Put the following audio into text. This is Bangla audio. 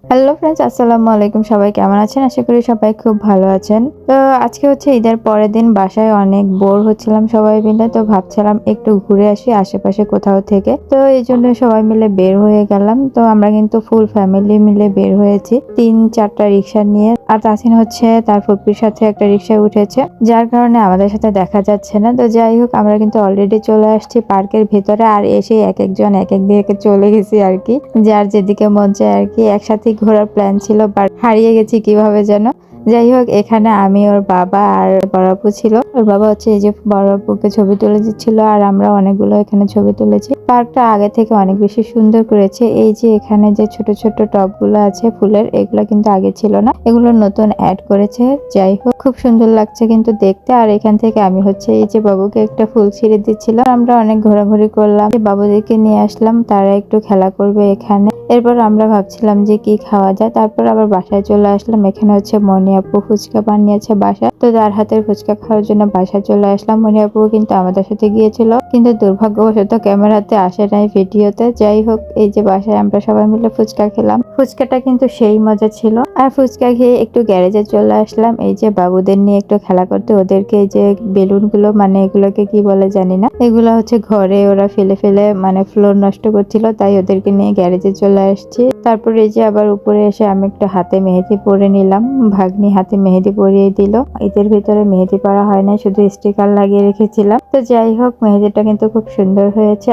হ্যালো ফ্রেন্ডস, আসসালামু আলাইকুম। সবাই কেমন আছেন? আশা করি সবাই খুব ভালো আছেন। তো আজকে হচ্ছে ঈদের পরের দিন, বাসায় অনেক বোর হচ্ছিলাম সবাই মিলে। তো ভাবছিলাম একটু ঘুরে আসি আশেপাশে কোথাও থেকে। তো এই জন্য সবাই মিলে বের হয়ে গেলাম। তো আমরা কিন্তু ফুল ফ্যামিলি মিলে বের হয়েছি 3-4টা রিক্সা নিয়ে। আর তাসিন হচ্ছে তার ফুপির সাথে একটা রিক্সায় উঠেছে, যার কারণে আমাদের সাথে দেখা যাচ্ছে না। তো যাই হোক, আমরা কিন্তু অলরেডি চলে আসছি পার্কের ভেতরে। আর এসে এক একজন এক এক দিকে চলে গেছি আর কি, যার যেদিকে মন চায় আর কি। একসাথে ঘোরার প্ল্যান ছিল, বাট হারিয়ে গেছি কিভাবে যেন। যাই হোক, এখানে আমি, ওর বাবা আর বড় আপু ছিল। ওর বাবা হচ্ছে এই যে বড় আপুকে ছবি তুলে দিচ্ছিল, আর আমরা অনেকগুলো এখানে ছবি তুলেছি। পার্কটা আগে থেকে অনেক বেশি সুন্দর করেছে। এই যে এখানে যে ছোট ছোট টবগুলো আছে ফুলের, এগুলো কিন্তু আগে ছিল না, এগুলো নতুন অ্যাড করেছে। যাই হোক, খুব সুন্দর লাগছে কিন্তু দেখতে। আর এখান থেকে আমি হচ্ছে এই যে বাবুকে একটা ফুল ছিঁড়ে দিচ্ছিলাম। আমরা অনেক ঘোরাঘুরি করলাম, বাবুদেরকে নিয়ে আসলাম, তারা একটু খেলা করবে এখানে। এরপর আমরা ভাবছিলাম যে কি খাওয়া যায়, তারপর আবার বাসায় চলে আসলাম। এখানে হচ্ছে মনি আপু ফুচকা বানিয়েছে বাসায়, তো তার হাতের ফুচকা খাওয়ার জন্য বাসায় চলে আসলাম। মনি আপু কিন্তু আমাদের সাথে গিয়েছিল, কিন্তু দুর্ভাগ্যবশত ক্যামেরাতে আসে নাই, ভিডিওতে। যাই হোক, এই যে বাসায় আমরা সবাই মিলে ফুচকা খেলাম। ফুচকাটা কিন্তু সেই মজা ছিল। আর ফুচকা খেয়ে একটু গ্যারেজে চলে আসলাম এই যে বাবুদের নিয়ে একটু খেলা করতে। ওদেরকে এই যে বেলুন গুলো, মানে এগুলোকে কি বলে জানি না, এগুলো হচ্ছে ঘরে ওরা ফেলে ফেলে মানে ফ্লোর নষ্ট করছিল, তাই ওদেরকে নিয়ে গ্যারেজে চলে আসছি। তারপরে এই যে আবার উপরে এসে আমি একটু হাতে মেহেদি পরে নিলাম। ভাগ্নি হাতে মেহেদি পরিয়ে দিল। ঈদের ভিতরে মেহেদি পরা হয় না, শুধু স্টিকার লাগিয়ে রেখেছিলাম। তো যাই হোক, মেহেদিটা কিন্তু খুব সুন্দর হয়েছে।